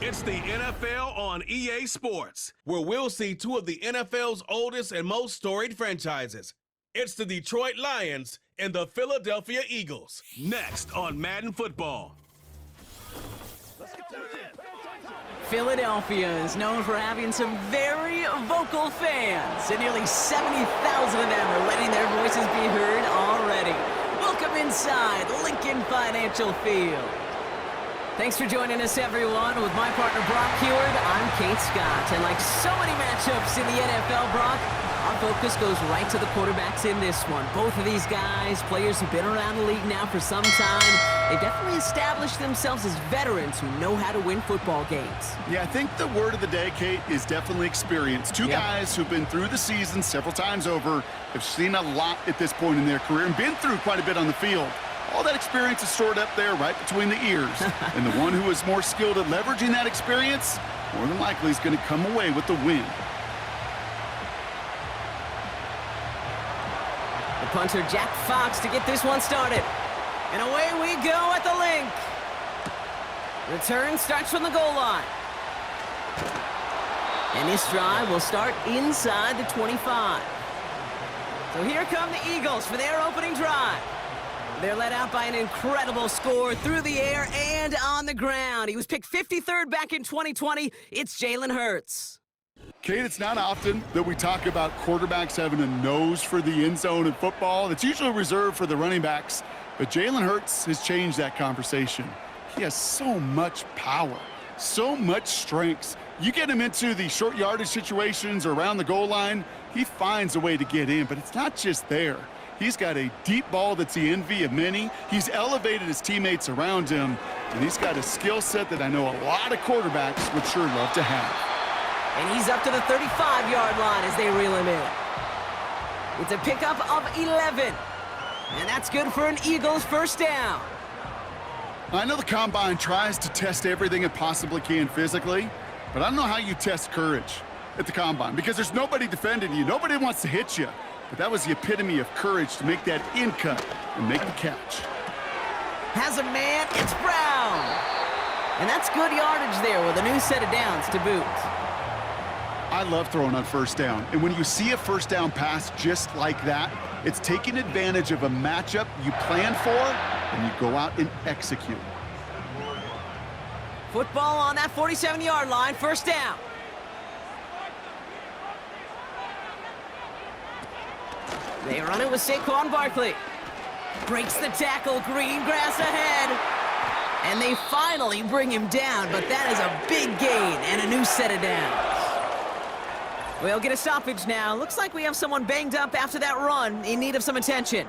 It's the NFL on EA Sports, where we'll see two of the NFL's oldest and most storied franchises. It's the Detroit Lions and the Philadelphia Eagles. Next on Madden Football. Philadelphia is known for having some very vocal fans, and nearly 70,000 of them are letting their voices be heard already. Welcome inside Lincoln Financial Field. Thanks for joining us, everyone. With my partner, Brock Heward, I'm Kate Scott. And like so many matchups in the NFL, Brock, our focus goes right to the quarterbacks in this one. Both of these guys, players who've been around the league now for some time, they've definitely established themselves as veterans who know how to win football games. Yeah, I think the word of the day, Kate, is definitely experience. Two guys who've been through the season several times over, have seen a lot at this point in their career, and been through quite a bit on the field. All that experience is stored up there right between the ears. And the one who is more skilled at leveraging that experience, more than likely is going to come away with the win. The punter, Jack Fox, to get this one started. And away we go at the link. Return starts from the goal line. And this drive will start inside the 25. So here come the Eagles for their opening drive. They're led out by an incredible score through the air and on the ground. He was picked 53rd back in 2020. It's Jalen Hurts. Kate, it's not often that we talk about quarterbacks having a nose for the end zone in football. It's usually reserved for the running backs. But Jalen Hurts has changed that conversation. He has so much power, so much strength. You get him into the short yardage situations or around the goal line, he finds a way to get in. But it's not just there. He's got a deep ball that's the envy of many. He's elevated his teammates around him, and he's got a skill set that I know a lot of quarterbacks would sure love to have. And he's up to the 35-yard line as they reel him in. It's a pickup of 11, and that's good for an Eagles first down. I know the Combine tries to test everything it possibly can physically, but I don't know how you test courage at the Combine, because there's nobody defending you. Nobody wants to hit you. But that was the epitome of courage to make that in cut and make the catch. Has a man, it's Brown. And that's good yardage there with a new set of downs to boot. I love throwing on first down. And when you see a first down pass just like that, it's taking advantage of a matchup you plan for, and you go out and execute. Football on that 47-yard line, first down. They run it with Saquon Barkley. Breaks the tackle, green grass ahead. And they finally bring him down, but that is a big gain and a new set of downs. We'll get a stoppage now. Looks like we have someone banged up after that run, in need of some attention.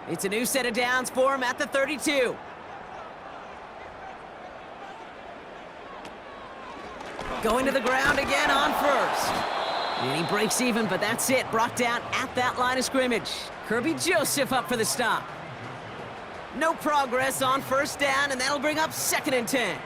It's a new set of downs for him at the 32. Going to the ground again on first. And he breaks even, but that's it. Brought down at that line of scrimmage. Kirby Joseph up for the stop. No progress on first down, and that'll bring up 2nd and 10.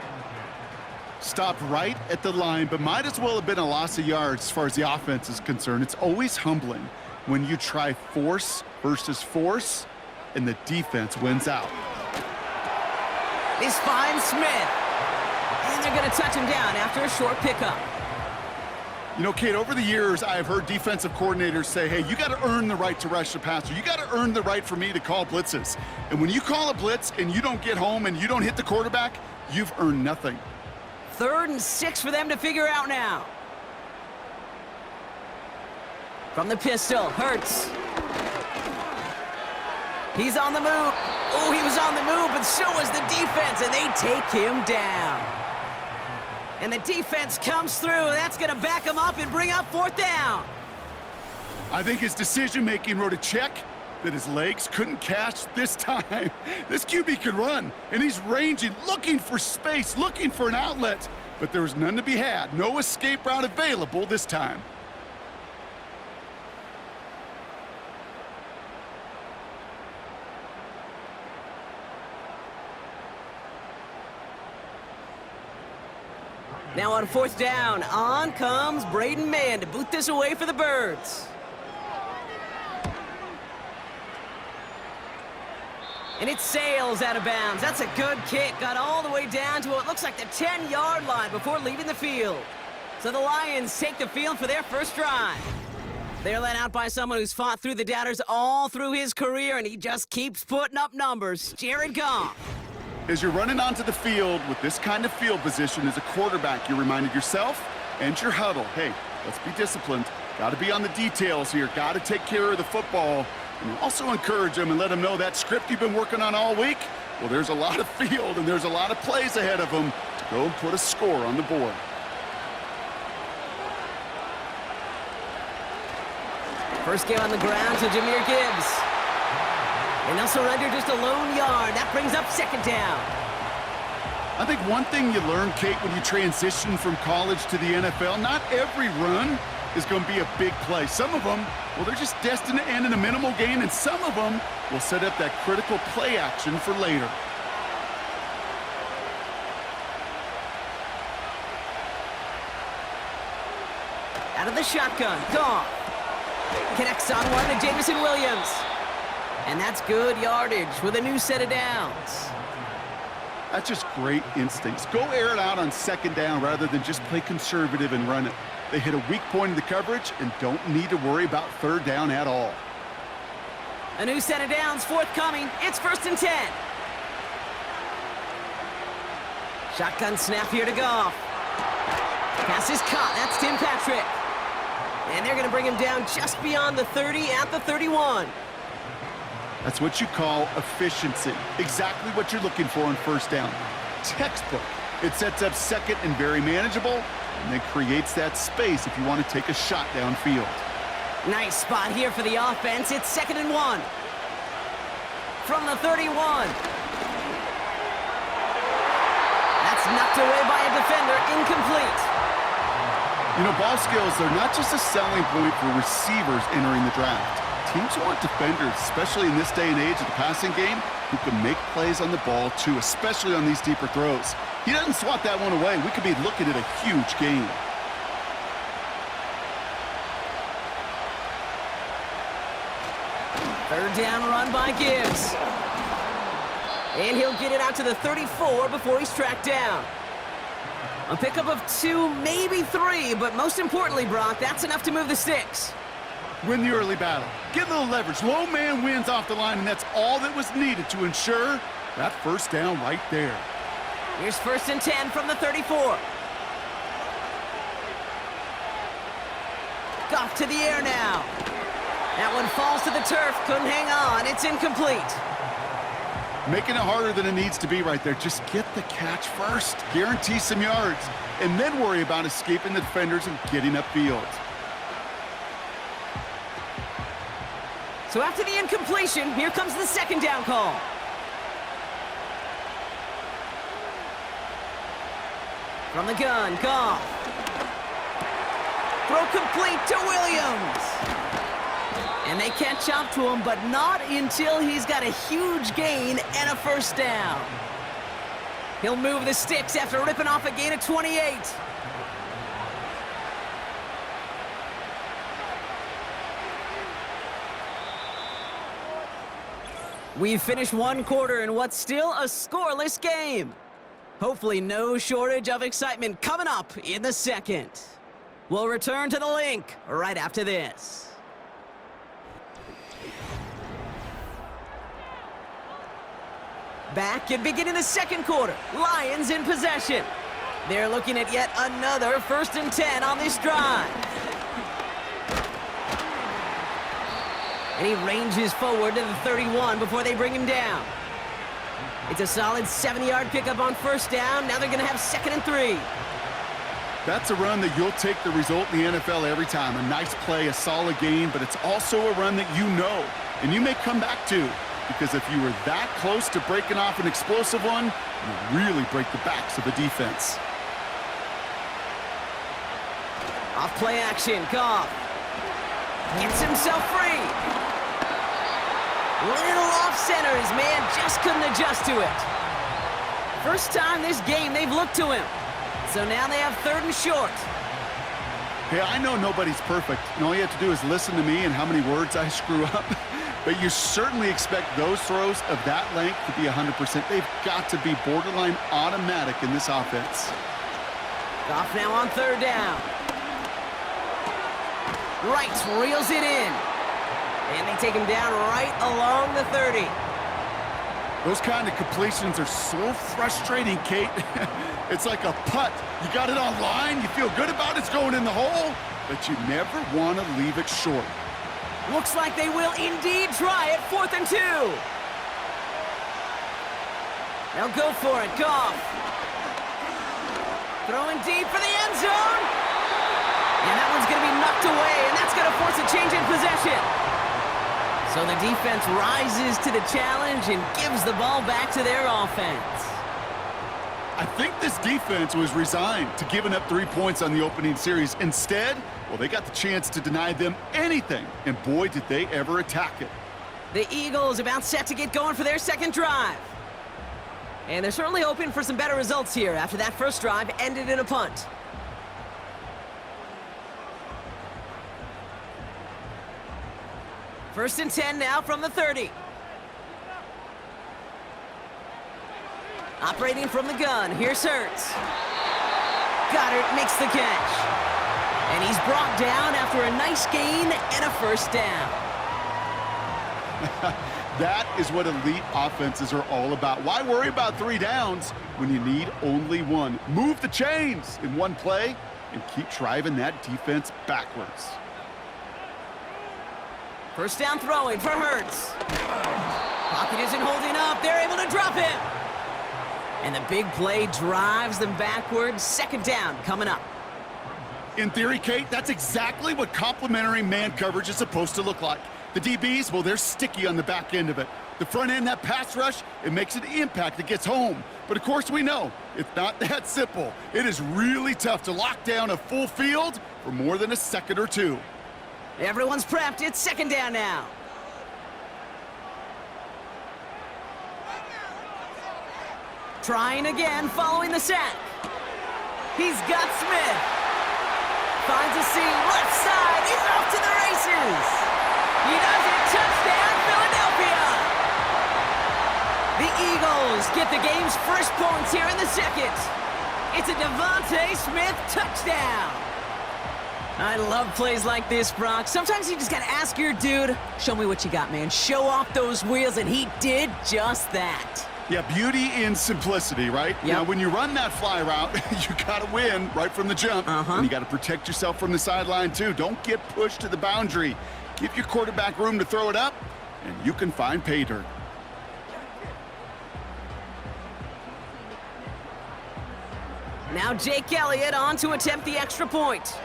Stopped right at the line, but might as well have been a loss of yards as far as the offense is concerned. It's always humbling when you try force versus force, and the defense wins out. This finds Smith. And they're going to touch him down after a short pickup. You know, Kate, over the years, I've heard defensive coordinators say, hey, you got to earn the right to rush the passer. You got to earn the right for me to call blitzes. And when you call a blitz and you don't get home and you don't hit the quarterback, you've earned nothing. 3rd and 6 for them to figure out now. From the pistol, Hurts. He's on the move. Oh, he was on the move, but so was the defense, and they take him down. And the defense comes through, and that's going to back him up and bring up 4th down. I think his decision-making wrote a check that his legs couldn't catch this time. This QB can run, and he's ranging, looking for space, looking for an outlet. But there was none to be had. No escape route available this time. Now on 4th down, on comes Braden Mann to boot this away for the Birds. And it sails out of bounds. That's a good kick. Got all the way down to what looks like the 10-yard line before leaving the field. So the Lions take the field for their first drive. They're led out by someone who's fought through the doubters all through his career, and he just keeps putting up numbers. Jared Goff. As you're running onto the field with this kind of field position as a quarterback, you're reminded yourself and your huddle, hey, let's be disciplined. Got to be on the details here. Got to take care of the football. And also encourage them and let them know that script you've been working on all week, well, there's a lot of field and there's a lot of plays ahead of them to go and put a score on the board. First game on the ground to Jahmyr Gibbs. And they'll surrender just a lone yard. That brings up 2nd down. I think one thing you learn, Kate, when you transition from college to the NFL, not every run is going to be a big play. Some of them, well, they're just destined to end in a minimal gain, and some of them will set up that critical play action for later. Out of the shotgun, Goff. Connects on one to Jameson Williams. And that's good yardage with a new set of downs. That's just great instincts. Go air it out on 2nd down rather than just play conservative and run it. They hit a weak point in the coverage and don't need to worry about 3rd down at all. A new set of downs forthcoming. It's 1st and 10. Shotgun snap here to Goff. Pass is caught. That's Tim Patrick. And they're going to bring him down just beyond the 30 at the 31. That's what you call efficiency. Exactly what you're looking for on 1st down. Textbook. It sets up 2nd and very manageable, and then creates that space if you want to take a shot downfield. Nice spot here for the offense. It's 2nd and 1. From the 31. That's knocked away by a defender. Incomplete. You know, ball skills are not just a selling point for receivers entering the draft. Teams want defenders, especially in this day and age of the passing game, who can make plays on the ball too, especially on these deeper throws. He doesn't swat that one away. We could be looking at a huge gain. Third down run by Gibbs. And he'll get it out to the 34 before he's tracked down. A pickup of 2, maybe 3, but most importantly, Brock, that's enough to move the sticks. Win the early battle. Get a little leverage. Low man wins off the line, and that's all that was needed to ensure that 1st down right there. Here's 1st and 10 from the 34. Goff to the air now. That one falls to the turf. Couldn't hang on. It's incomplete. Making it harder than it needs to be right there. Just get the catch first. Guarantee some yards. And then worry about escaping the defenders and getting upfield. So after the incompletion, here comes the 2nd down call. From the gun, Goff. Throw complete to Williams. And they catch up to him, but not until he's got a huge gain and a 1st down. He'll move the sticks after ripping off a gain of 28. We've finished 1 quarter in what's still a scoreless game. Hopefully no shortage of excitement coming up in the 2nd. We'll return to the link right after this. Back and beginning the 2nd quarter. Lions in possession. They're looking at yet another 1st and 10 on this drive. And he ranges forward to the 31 before they bring him down. It's a solid 70-yard pickup on 1st down. Now they're going to have 2nd and 3. That's a run that you'll take the result in the NFL every time. A nice play, a solid gain, but it's also a run that you know and you may come back to, because if you were that close to breaking off an explosive one, you really break the backs of the defense. Off play action, Goff gets himself free. Little off center, his man just couldn't adjust to it. First time this game they've looked to him. So now they have 3rd and short. Hey, I know nobody's perfect, and all you have to do is listen to me and how many words I screw up. But you certainly expect those throws of that length to be 100%. They've got to be borderline automatic in this offense. Goff now on 3rd down. Wright reels it in. And they take him down right along the 30. Those kind of completions are so frustrating, Kate. It's like a putt. You got it on line, you feel good about it's going in the hole, but you never want to leave it short. Looks like they will indeed try it. 4th and 2. Now go for it, Goff. Throwing deep for the end zone. And that one's going to be knocked away, and that's going to force a change in possession. So the defense rises to the challenge and gives the ball back to their offense. I think this defense was resigned to giving up 3 points on the opening series. Instead, well, they got the chance to deny them anything, and boy, did they ever attack it. The Eagles about set to get going for their 2nd drive. And they're certainly hoping for some better results here after that first drive ended in a punt. First and 10 now from the 30. Operating from the gun, here's Hurts. Goddard makes the catch. And he's brought down after a nice gain and a first down. That is what elite offenses are all about. Why worry about 3 downs when you need only 1? Move the chains in one play and keep driving that defense backwards. First down throwing for Hurts. Pocket isn't holding up. They're able to drop him. And the big play drives them backwards. 2nd down coming up. In theory, Kate, that's exactly what complementary man coverage is supposed to look like. The DBs, well, they're sticky on the back end of it. The front end, that pass rush, it makes an impact that gets home. But of course we know it's not that simple. It is really tough to lock down a full field for more than a second or 2. Everyone's prepped. It's 2nd down now. Trying again following the sack. He's got Smith. Finds a seam. Left side. He's off to the races. He does it. Touchdown, Philadelphia. The Eagles get the game's first points here in the 2nd. It's a Devontae Smith touchdown. I love plays like this, Brock. Sometimes you just got to ask your dude, show me what you got, man. Show off those wheels, and he did just that. Yeah, beauty in simplicity, right? Yep. Now, when you run that fly route, you got to win right from the jump. And you got to protect yourself from the sideline, too. Don't get pushed to the boundary. Give your quarterback room to throw it up, and you can find pay dirt. Now Jake Elliott on to attempt the extra point.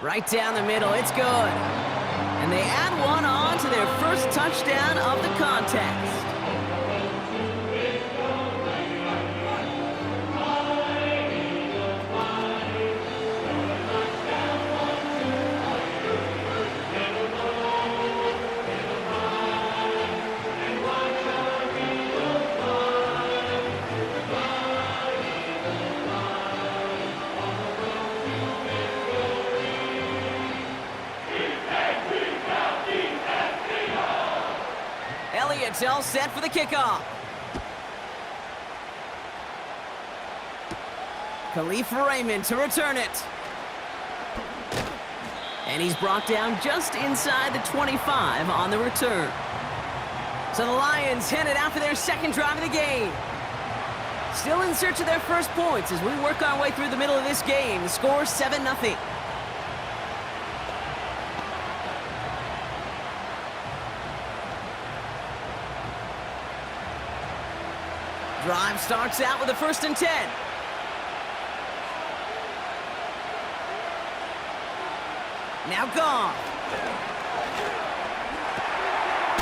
Right down the middle, it's good. And they add one on to their first touchdown of the contest. Elliott's all set for the kickoff. Khalif Raymond to return it. And he's brought down just inside the 25 on the return. So the Lions headed out for their second drive of the game. Still in search of their first points as we work our way through the middle of this game. The score 7-0. Drive starts out with a 1st and 10. Now gone.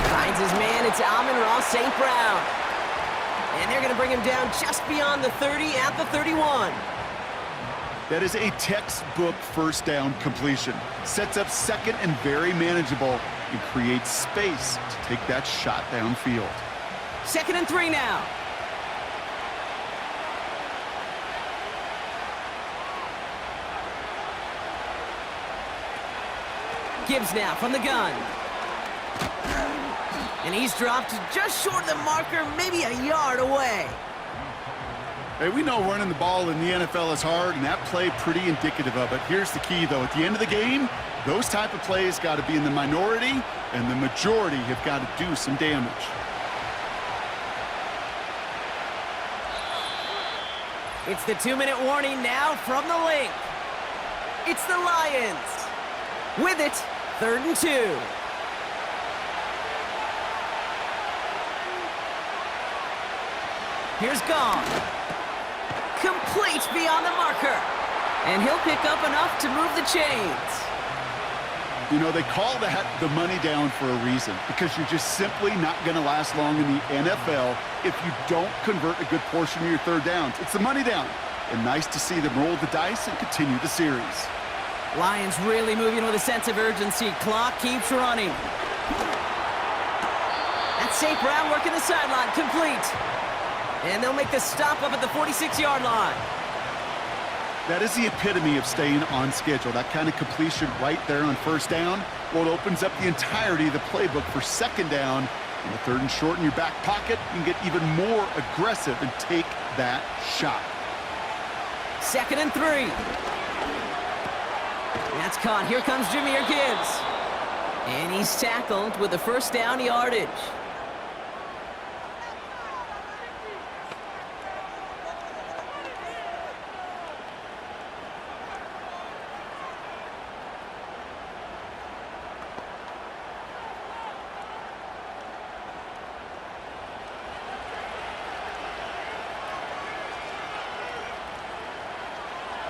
Finds his man, it's Amon-Ra St. Brown. And they're going to bring him down just beyond the 30 at the 31. That is a textbook first down completion. Sets up second and very manageable and creates space to take that shot downfield. 2nd and 3 now. Gibbs now from the gun. And he's dropped just short of the marker, maybe a yard away. Hey, we know running the ball in the NFL is hard, and that play pretty indicative of it. Here's the key, though. At the end of the game, those type of plays got to be in the minority, and the majority have got to do some damage. It's the 2-minute warning now from the link. It's the Lions. With it, 3rd and 2. Here's Gong. Complete beyond the marker. And he'll pick up enough to move the chains. You know, they call that the money down for a reason, because you're just simply not going to last long in the NFL if you don't convert a good portion of your third downs. It's the money down. And nice to see them roll the dice and continue the series. Lions really moving with a sense of urgency. Clock keeps running. That's St. Brown working the sideline, complete. And they'll make the stop up at the 46-yard line. That is the epitome of staying on schedule. That kind of completion right there on first down. Well, it opens up the entirety of the playbook for second down. And the 3rd and short in your back pocket, you can get even more aggressive and take that shot. 2nd and 3. That's caught. Here comes Jahmyr Gibbs. And he's tackled with the first down yardage.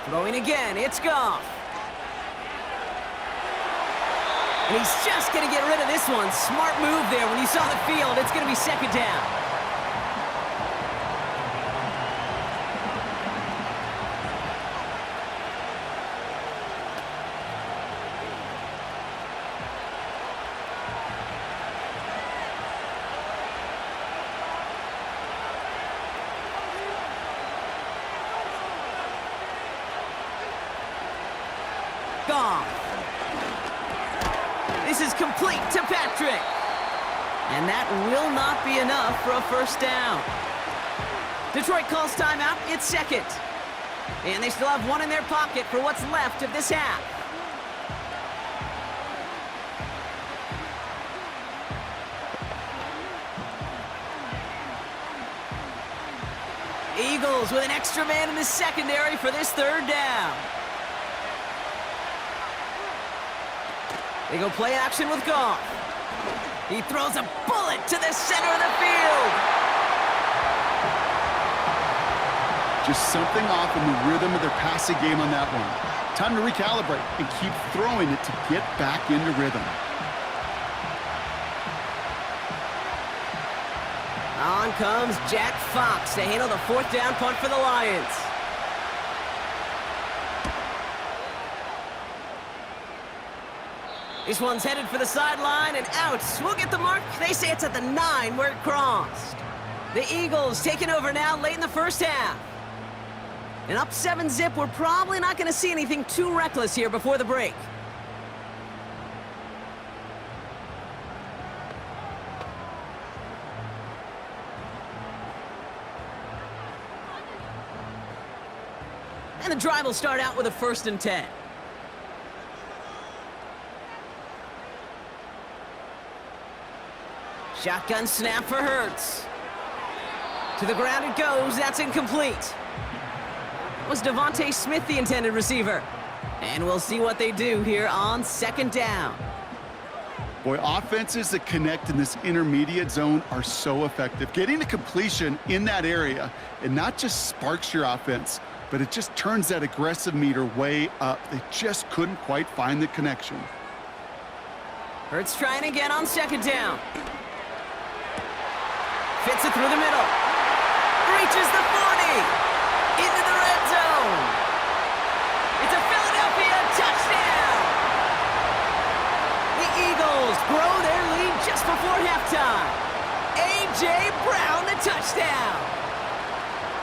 Throwing again, it's Goff. And he's just going to get rid of this one. Smart move there when you saw the field. It's going to be 2nd down. Goff. This is complete to Patrick. And that will not be enough for a first down. Detroit calls timeout. It's 2nd. And they still have one in their pocket for what's left of this half. Eagles with an extra man in the secondary for this 3rd down. They go play action with Goff. He throws a bullet to the center of the field. Just something off in the rhythm of their passing game on that one. Time to recalibrate and keep throwing it to get back into rhythm. On comes Jack Fox to handle the 4th down punt for the Lions. This one's headed for the sideline and out. We'll get the mark. They say it's at the 9 where it crossed. The Eagles taking over now late in the first half. And up 7-zip, we're probably not going to see anything too reckless here before the break. And the drive will start out with a 1st and 10. Shotgun snap for Hurts. To the ground it goes. That's incomplete. That was Devontae Smith, the intended receiver. And we'll see what they do here on 2nd down. Boy, offenses that connect in this intermediate zone are so effective. Getting a completion in that area, it not just sparks your offense, but it just turns that aggressive meter way up. They just couldn't quite find the connection. Hurts trying again on 2nd down. Fits it through the middle. Reaches the 40. Into the red zone. It's a Philadelphia touchdown. The Eagles grow their lead just before halftime. A.J. Brown, the touchdown.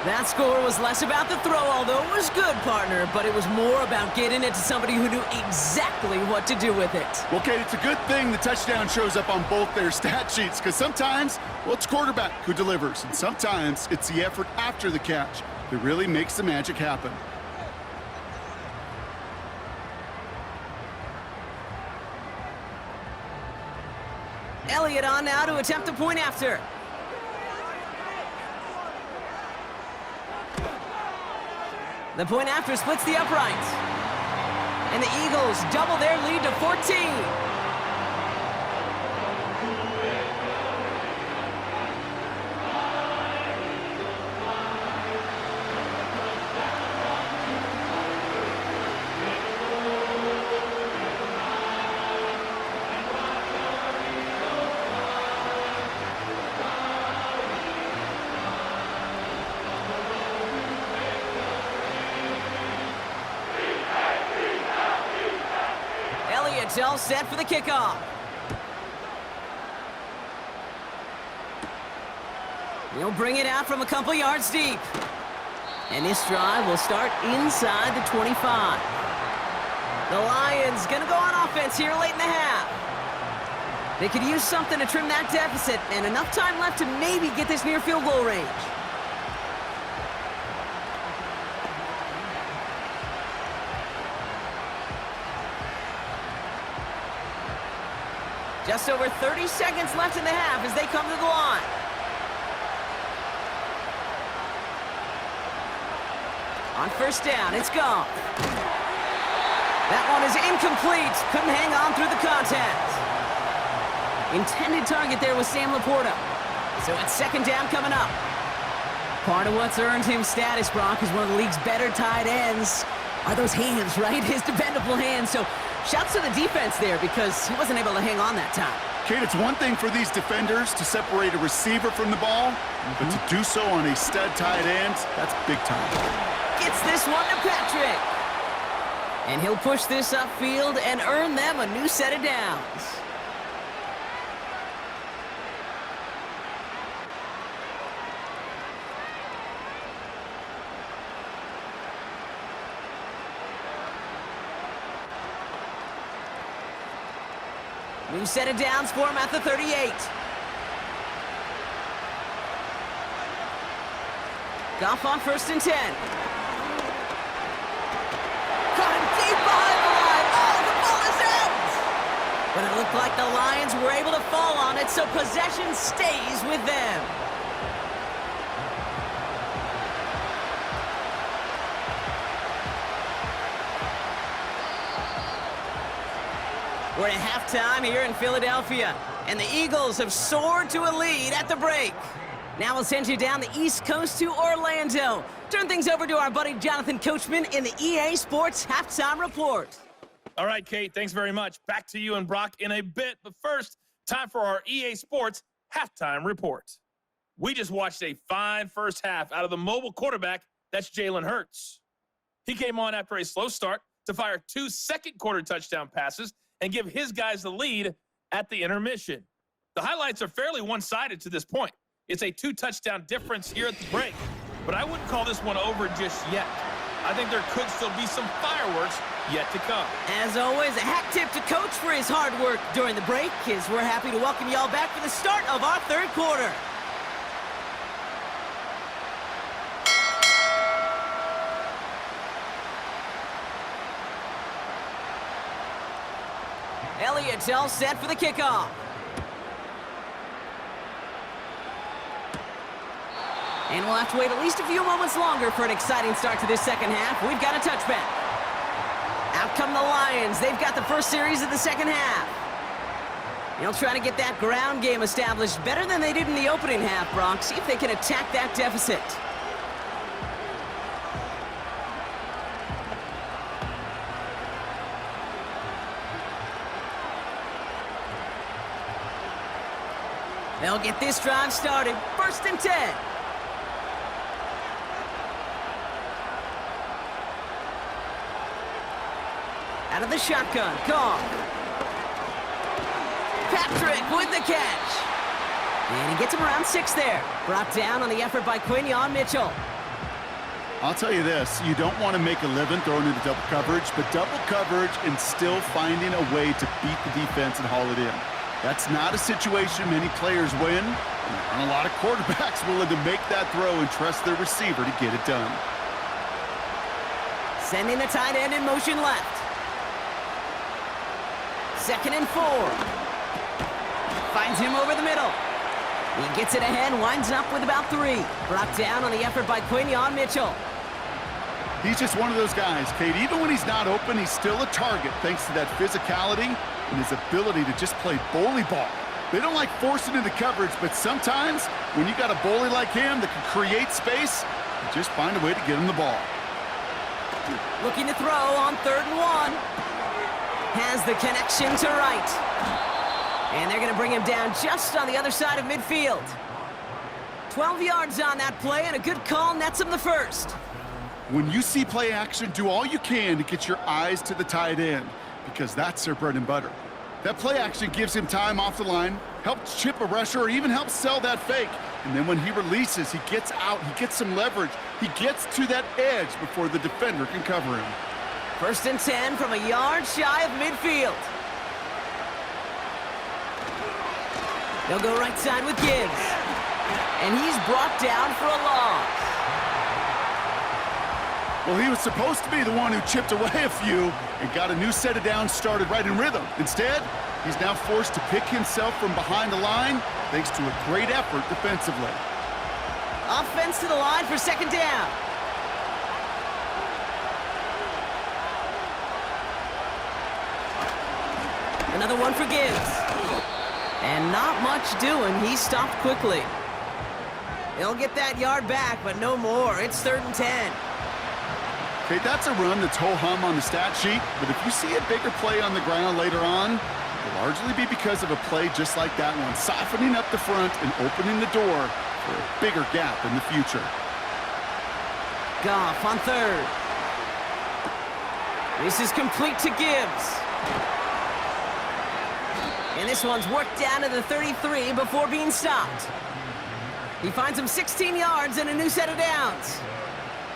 That score was less about the throw, although it was good, partner, but it was more about getting it to somebody who knew exactly what to do with it. Well, Kate, it's a good thing the touchdown shows up on both their stat sheets, because sometimes, well, it's quarterback who delivers, and sometimes it's the effort after the catch that really makes the magic happen. Elliott on now to attempt a point after. The point after splits the uprights. And the Eagles double their lead to 14. All set for the kickoff. He'll bring it out from a couple yards deep. And this drive will start inside the 25. The Lions gonna go on offense here late in the half. They could use something to trim that deficit, and enough time left to maybe get this near field goal range. Just over 30 seconds left in the half as they come to the line. On first down, it's gone. That one is incomplete. Couldn't hang on through the contact. Intended target there was Sam Laporta. So it's second down coming up. Part of what's earned him status, Brock, is one of the league's better tight ends. Are those hands, right? His dependable hands. So shouts to the defense there because he wasn't able to hang on that time. Kate, it's one thing for these defenders to separate a receiver from the ball, but to do so on a stud tight end, that's big time. Gets this one to Patrick. And he'll push this upfield and earn them a new set of downs. New set of downs for him at the 38. Goff on first and 10. Caught him deep behind the line. Oh, the ball is out! But it looked like the Lions were able to fall on it, so possession stays with them. We're at halftime here in Philadelphia, and the Eagles have soared to a lead at the break. Now we'll send you down the East Coast to Orlando. Turn things over to our buddy Jonathan Coachman in the EA Sports Halftime Report. All right, Kate, thanks very much. Back to you and Brock in a bit, but first, time for our EA Sports Halftime Report. We just watched a fine first half out of the mobile quarterback, that's Jalen Hurts. He came on after a slow start to fire 2 second-quarter touchdown passes and give his guys the lead at the intermission. The highlights are fairly one-sided to this point. It's a 2-touchdown difference here at the break, but I wouldn't call this one over just yet. I think there could still be some fireworks yet to come. As always, a hat tip to Coach for his hard work during the break, as we're happy to welcome y'all back for the start of our third quarter. Elliott's all set for the kickoff. And we'll have to wait at least a few moments longer for an exciting start to this second half. We've got a touchback. Out come the Lions. They've got the first series of the second half. They'll try to get that ground game established better than they did in the opening half, Brock. See if they can attack that deficit. They'll get this drive started. First and 10. Out of the shotgun, Goff. Patrick with the catch. And he gets him around 6 there. Brought down on the effort by Quinion Mitchell. I'll tell you this, you don't want to make a living throwing into double coverage, but double coverage and still finding a way to beat the defense and haul it in. That's not a situation many players win, and there aren't a lot of quarterbacks willing to make that throw and trust their receiver to get it done. Sending the tight end in motion left. 2nd and 4. Finds him over the middle. He gets it ahead, winds up with about 3. Brought down on the effort by Quinion Mitchell. He's just one of those guys, Kate. Even when he's not open, he's still a target thanks to that physicality and his ability to just play bully ball. They don't like forcing into coverage, but sometimes when you got a bully like him that can create space, you just find a way to get him the ball. Looking to throw on 3rd and 1. Has the connection to right. And they're going to bring him down just on the other side of midfield. 12 yards on that play, and a good call nets him the first. When you see play action, do all you can to get your eyes to the tight end, because that's their bread and butter. That play action gives him time off the line, helps chip a rusher, or even helps sell that fake. And then when he releases, he gets out, he gets some leverage. He gets to that edge before the defender can cover him. 1st and 10 from a yard shy of midfield. They'll go right side with Gibbs. And he's brought down for a loss. Well, he was supposed to be the one who chipped away a few and got a new set of downs started right in rhythm. Instead, he's now forced to pick himself from behind the line thanks to a great effort defensively. Offense to the line for 2nd down. Another one for Gibbs. And not much doing. He stopped quickly. He'll get that yard back, but no more. It's 3rd and 10. Okay, that's a run that's ho-hum on the stat sheet, but if you see a bigger play on the ground later on, it'll largely be because of a play just like that one, softening up the front and opening the door for a bigger gap in the future. Goff on 3rd. This is complete to Gibbs. And this one's worked down to the 33 before being stopped. He finds him 16 yards and a new set of downs.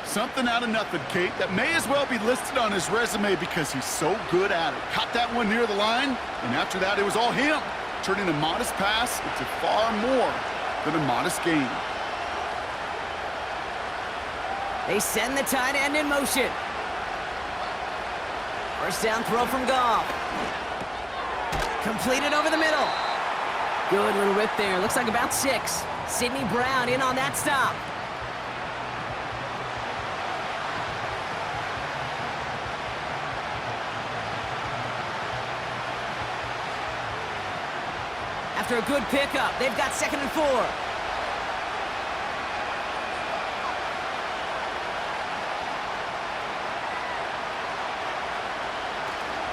Something out of nothing, Kate, that may as well be listed on his resume because he's so good at it. Caught that one near the line, and after that, it was all him, turning a modest pass into far more than a modest gain. They send the tight end in motion. 1st down throw from Goff. Completed over the middle. Good little rip there. Looks like about 6. Sidney Brown in on that stop. After a good pickup, they've got 2nd and 4.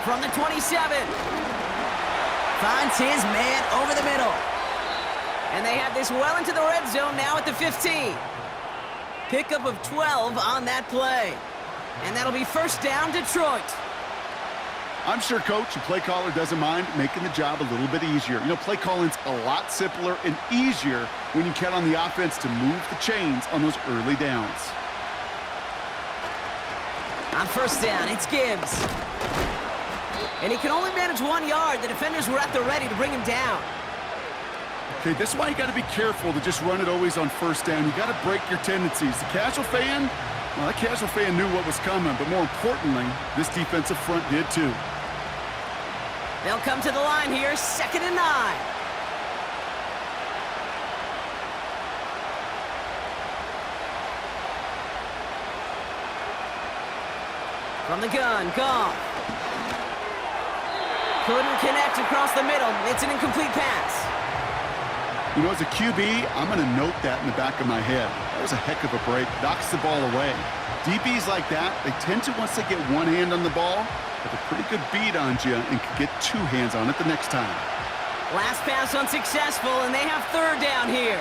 From the 27. Finds his man over the middle. And they have this well into the red zone now at the 15. Pickup of 12 on that play. And that'll be 1st down, Detroit. I'm sure coach and play caller doesn't mind making the job a little bit easier. You know, play calling's a lot simpler and easier when you count on the offense to move the chains on those early downs. On 1st down, it's Gibbs. And he can only manage 1 yard. The defenders were at the ready to bring him down. Okay, this is why you got to be careful to just run it always on 1st down. You got to break your tendencies. The casual fan, well, that casual fan knew what was coming, but more importantly, this defensive front did too. They'll come to the line here, 2nd and 9. From the gun, Goff. Couldn't connect across the middle. It's an incomplete pass. You know, as a QB, I'm going to note that in the back of my head. That was a heck of a break. Knocks the ball away. DBs like that, they tend to, once they get one hand on the ball, have a pretty good beat on you and can get 2 hands on it the next time. Last pass unsuccessful, and they have 3rd down here.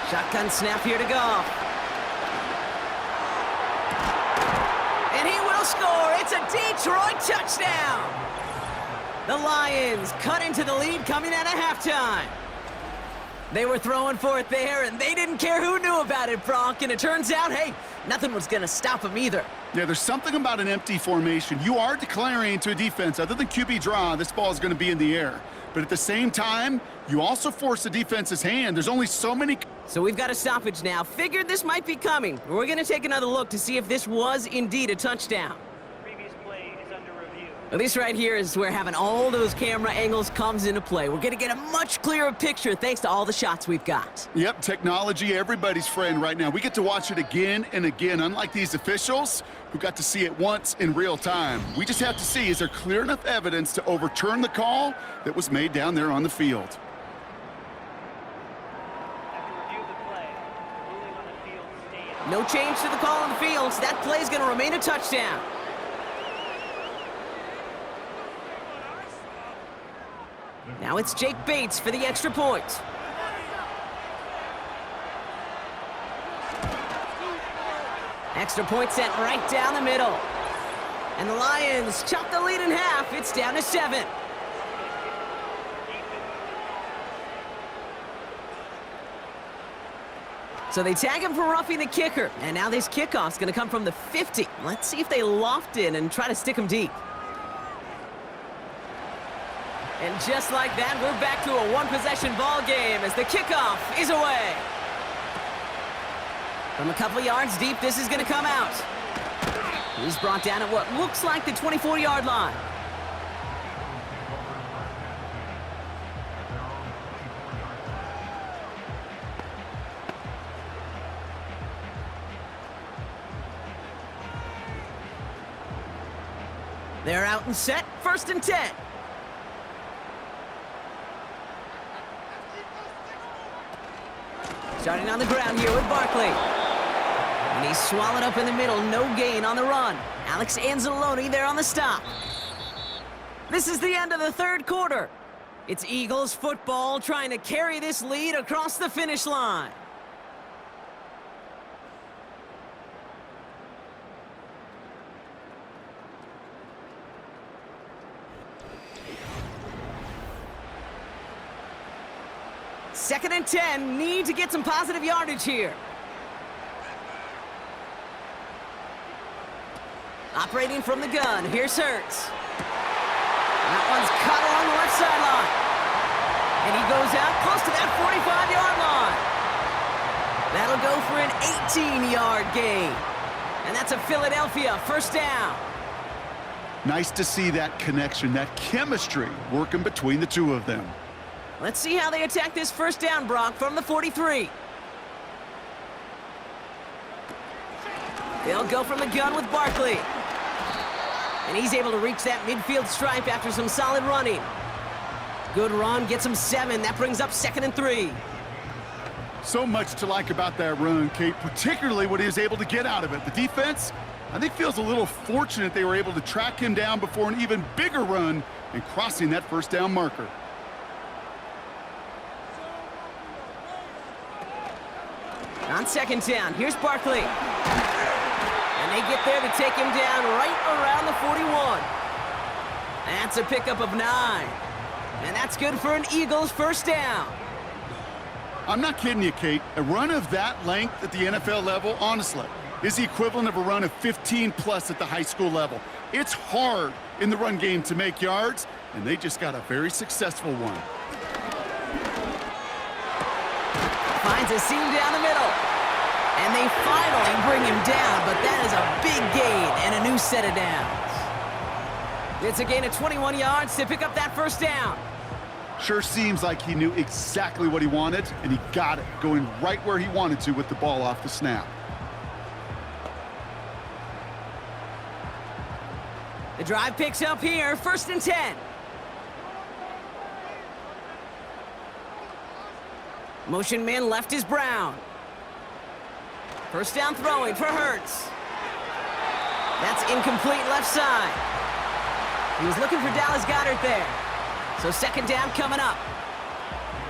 Shotgun snap here to Goff. And he will score. It's a Detroit touchdown. The Lions cut into the lead coming out of halftime. They were throwing for it there, and they didn't care who knew about it, Brock. And it turns out, hey, nothing was going to stop them either. Yeah, there's something about an empty formation. You are declaring to a defense, other than QB draw, this ball is going to be in the air. But at the same time, you also force the defense's hand. There's only so many... So we've got a stoppage now. Figured this might be coming. We're going to take another look to see if this was indeed a touchdown. This right here is where having all those camera angles comes into play. We're going to get a much clearer picture thanks to all the shots we've got. Yep, technology, everybody's friend right now. We get to watch it again and again, unlike these officials who got to see it once in real time. We just have to see, is there clear enough evidence to overturn the call that was made down there on the field? No change to the call on the field. So that play is going to remain a touchdown. Now it's Jake Bates for the extra point. Extra point sent right down the middle. And the Lions chop the lead in half. It's down to 7. So they tag him for roughing the kicker. And now this kickoff's going to come from the 50. Let's see if they loft in and try to stick him deep. And just like that, we're back to a one-possession ball game as the kickoff is away. From a couple yards deep, this is going to come out. He's brought down at what looks like the 24-yard line. They're out and set, 1st and 10. Starting on the ground here with Barkley. And he's swallowed up in the middle, no gain on the run. Alex Anzalone there on the stop. This is the end of the 3rd quarter. It's Eagles football trying to carry this lead across the finish line. Second and 10, need to get some positive yardage here. Operating from the gun, here's Hurts. That one's caught along the left sideline. And he goes out close to that 45-yard line. That'll go for an 18-yard gain. And that's a Philadelphia 1st down. Nice to see that connection, that chemistry working between the two of them. Let's see how they attack this 1st down, Brock, from the 43. They'll go from the gun with Barkley. And he's able to reach that midfield stripe after some solid running. Good run, gets him 7. That brings up 2nd and 3. So much to like about that run, Kate, particularly what he was able to get out of it. The defense, I think, feels a little fortunate they were able to track him down before an even bigger run and crossing that 1st down marker. On 2nd down, here's Barkley. And they get there to take him down right around the 41. That's a pickup of 9. And that's good for an Eagles 1st down. I'm not kidding you, Kate. A run of that length at the NFL level, honestly, is the equivalent of a run of 15+ at the high school level. It's hard in the run game to make yards, and they just got a very successful one. Finds a seam down the middle. And they finally bring him down, but that is a big gain and a new set of downs. It's a gain of 21 yards to pick up that 1st down. Sure seems like he knew exactly what he wanted, and he got it, going right where he wanted to with the ball off the snap. The drive picks up here, 1st and 10. Motion man left is Brown. 1st down throwing for Hurts. That's incomplete left side. He was looking for Dallas Goedert there. So 2nd down coming up.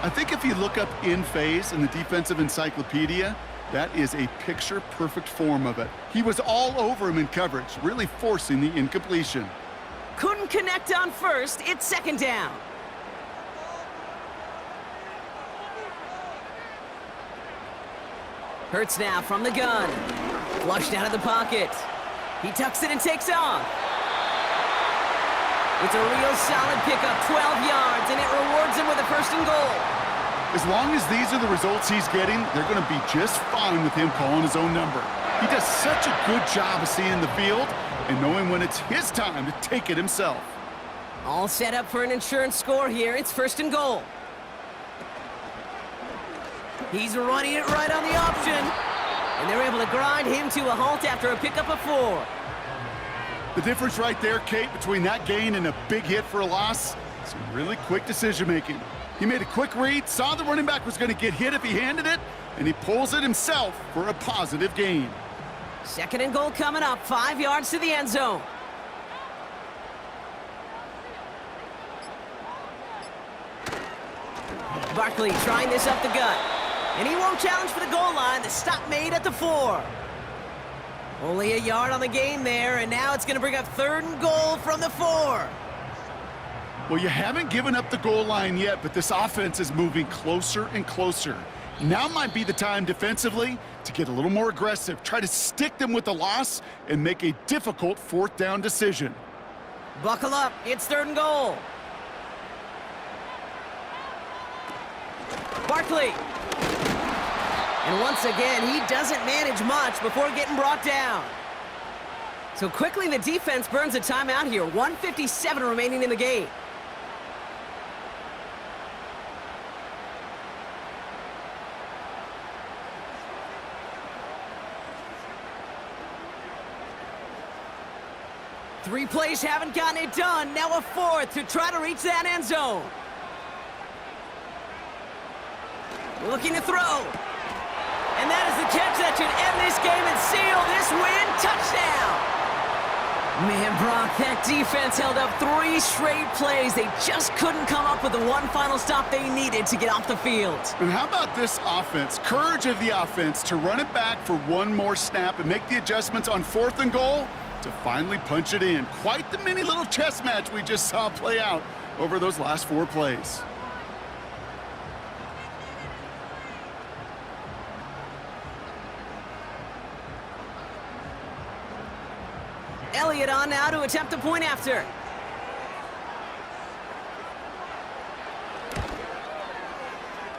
I think if you look up in phase in the defensive encyclopedia, that is a picture-perfect form of it. He was all over him in coverage, really forcing the incompletion. Couldn't connect on 1st. It's 2nd down. Hurts now from the gun. Flushed out of the pocket. He tucks it and takes off. It's a real solid pickup, 12 yards, and it rewards him with a 1st and goal. As long as these are the results he's getting, they're going to be just fine with him calling his own number. He does such a good job of seeing the field and knowing when it's his time to take it himself. All set up for an insurance score here. It's 1st and goal. He's running it right on the option. And they're able to grind him to a halt after a pickup of 4. The difference right there, Kate, between that gain and a big hit for a loss, some really quick decision-making. He made a quick read, saw the running back was going to get hit if he handed it, and he pulls it himself for a positive gain. 2nd and goal coming up, 5 yards to the end zone. Barkley trying this up the gut. And he won't challenge for the goal line. The stop made at the 4. Only a yard on the game there, and now it's going to bring up 3rd and goal from the 4. Well, you haven't given up the goal line yet, but this offense is moving closer and closer. Now might be the time defensively to get a little more aggressive, try to stick them with the loss, and make a difficult 4th down decision. Buckle up, it's 3rd and goal. Barkley. And once again, he doesn't manage much before getting brought down. So quickly the defense burns a timeout here. 1:57 remaining in the game. Three plays haven't gotten it done. Now a 4th to try to reach that end zone. Looking to throw. And that is the catch that should end this game and seal this win. Touchdown! Man, Brock, that defense held up 3 straight plays. They just couldn't come up with the one final stop they needed to get off the field. And how about this offense? Courage of the offense to run it back for one more snap and make the adjustments on 4th and goal to finally punch it in. Quite the mini little chess match we just saw play out over those last 4 plays. Elliott on now to attempt a point after.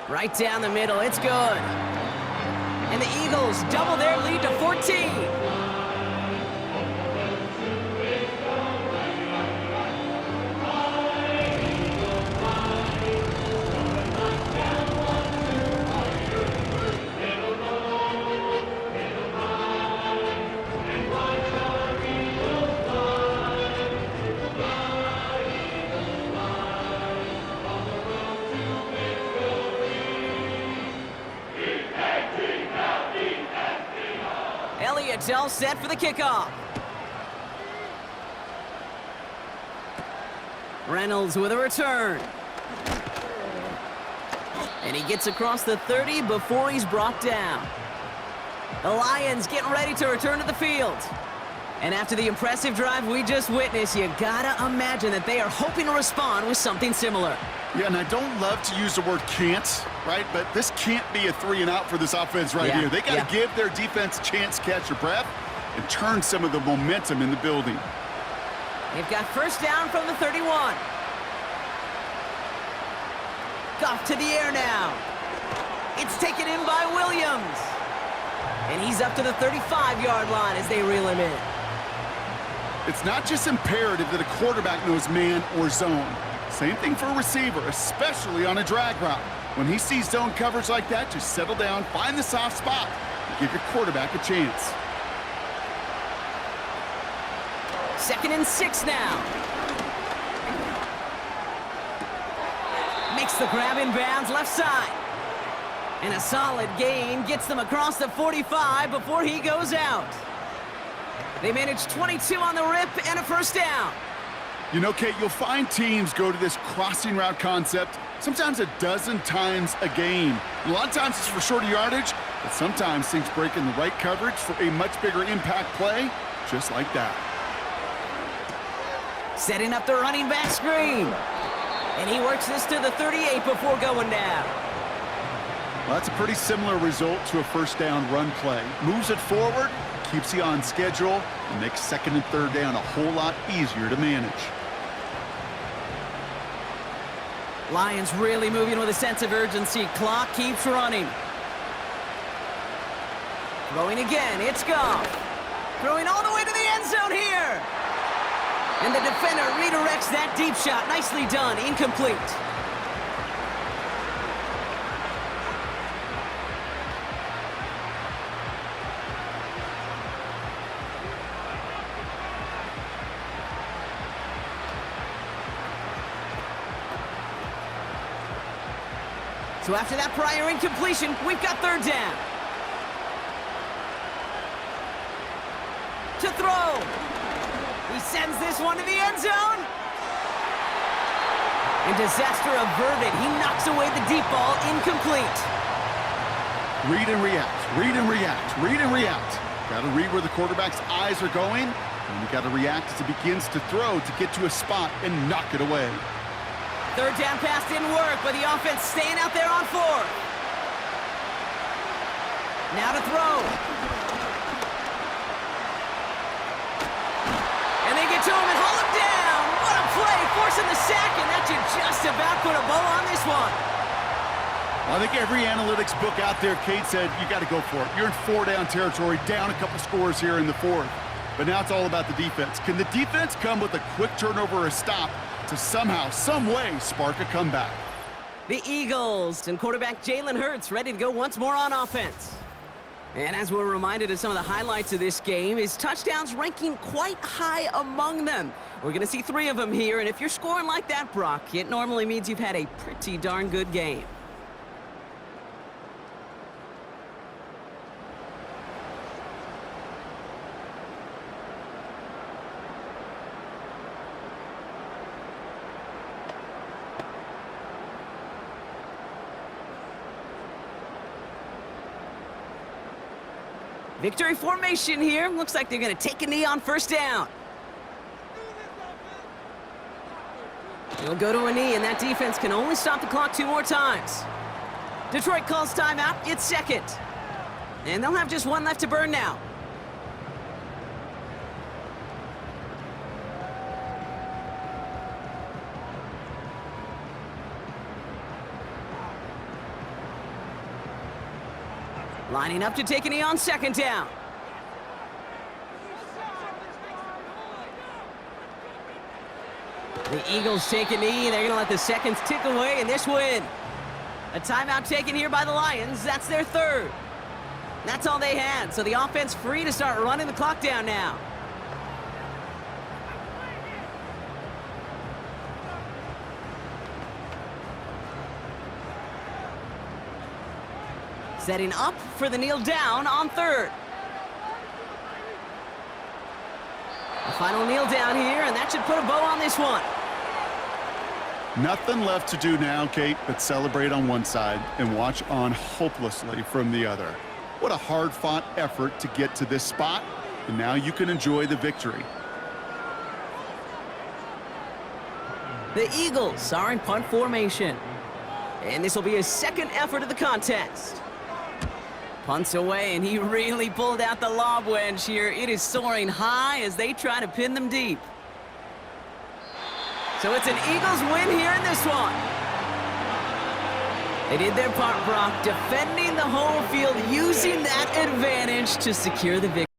Right down the middle, it's good. And the Eagles double their lead to 14. Elliott's all set for the kickoff. Reynolds with a return. And he gets across the 30 before he's brought down. The Lions getting ready to return to the field. And after the impressive drive we just witnessed, you gotta imagine that they are hoping to respond with something similar. Yeah, and I don't love to use the word can't, right? But this can't be a 3-and-out for this offense right here. They got to give their defense a chance to catch their breath and turn some of the momentum in the building. They've got 1st down from the 31. Goff to the air now. It's taken in by Williams. And he's up to the 35-yard line as they reel him in. It's not just imperative that a quarterback knows man or zone. Same thing for a receiver, especially on a drag route. When he sees zone coverage like that, just settle down, find the soft spot, and give your quarterback a chance. 2nd and 6 now. Makes the grab in bounds left side. And a solid gain gets them across the 45 before he goes out. They manage 22 on the rip and a 1st down. You know, Kate, you'll find teams go to this crossing route concept sometimes a dozen times a game. And a lot of times it's for shorter yardage, but sometimes things break in the right coverage for a much bigger impact play, just like that. Setting up the running back screen. And he works this to the 38 before going down. Well, that's a pretty similar result to a first down run play. Moves it forward, keeps you on schedule, and makes second and third down a whole lot easier to manage. Lions really moving with a sense of urgency. Clock keeps running. Throwing again, it's Goff. Throwing all the way to the end zone here. And the defender redirects that deep shot. Nicely done, incomplete. So after that prior incompletion, we've got third down. To throw. He sends this one to the end zone. And disaster averted. He knocks away the deep ball, incomplete. Read and react, read and react, read and react. Got to read where the quarterback's eyes are going, and you got to react as he begins to throw to get to a spot and knock it away. Third down pass didn't work, but the offense staying out there on fourth. Now to throw. And they get to him and haul him down. What a play, forcing the sack, and that should just about put a bow on this one. I think every analytics book out there, Kate, said you got to go for it. You're in four-down territory, down a couple scores here in the fourth. But now it's all about the defense. Can the defense come with a quick turnover or a stop to somehow, some way, spark a comeback? The Eagles and quarterback Jalen Hurts ready to go once more on offense. And as we're reminded of some of the highlights of this game, his touchdowns ranking quite high among them. We're going to see 3 of them here, and if you're scoring like that, Brock, it normally means you've had a pretty darn good game. Victory formation here. Looks like they're going to take a knee on first down. He'll go to a knee, and that defense can only stop the clock 2 more times. Detroit calls timeout. It's second. And they'll have just 1 left to burn now. Lining up to take a knee on second down. The Eagles take a knee. They're going to let the seconds tick away in this win. A timeout taken here by the Lions. That's their third. That's all they had. So the offense free to start running the clock down now. Setting up for the kneel down on third. A final kneel down here, and that should put a bow on this one. Nothing left to do now, Kate, but celebrate on one side and watch on hopelessly from the other. What a hard-fought effort to get to this spot, and now you can enjoy the victory. The Eagles are in punt formation, and this will be his second effort of the contest. Punts away, and he really pulled out the lob wedge here. It is soaring high as they try to pin them deep. So it's an Eagles win here in this one. They did their part, Brock, defending the home field, using that advantage to secure the victory.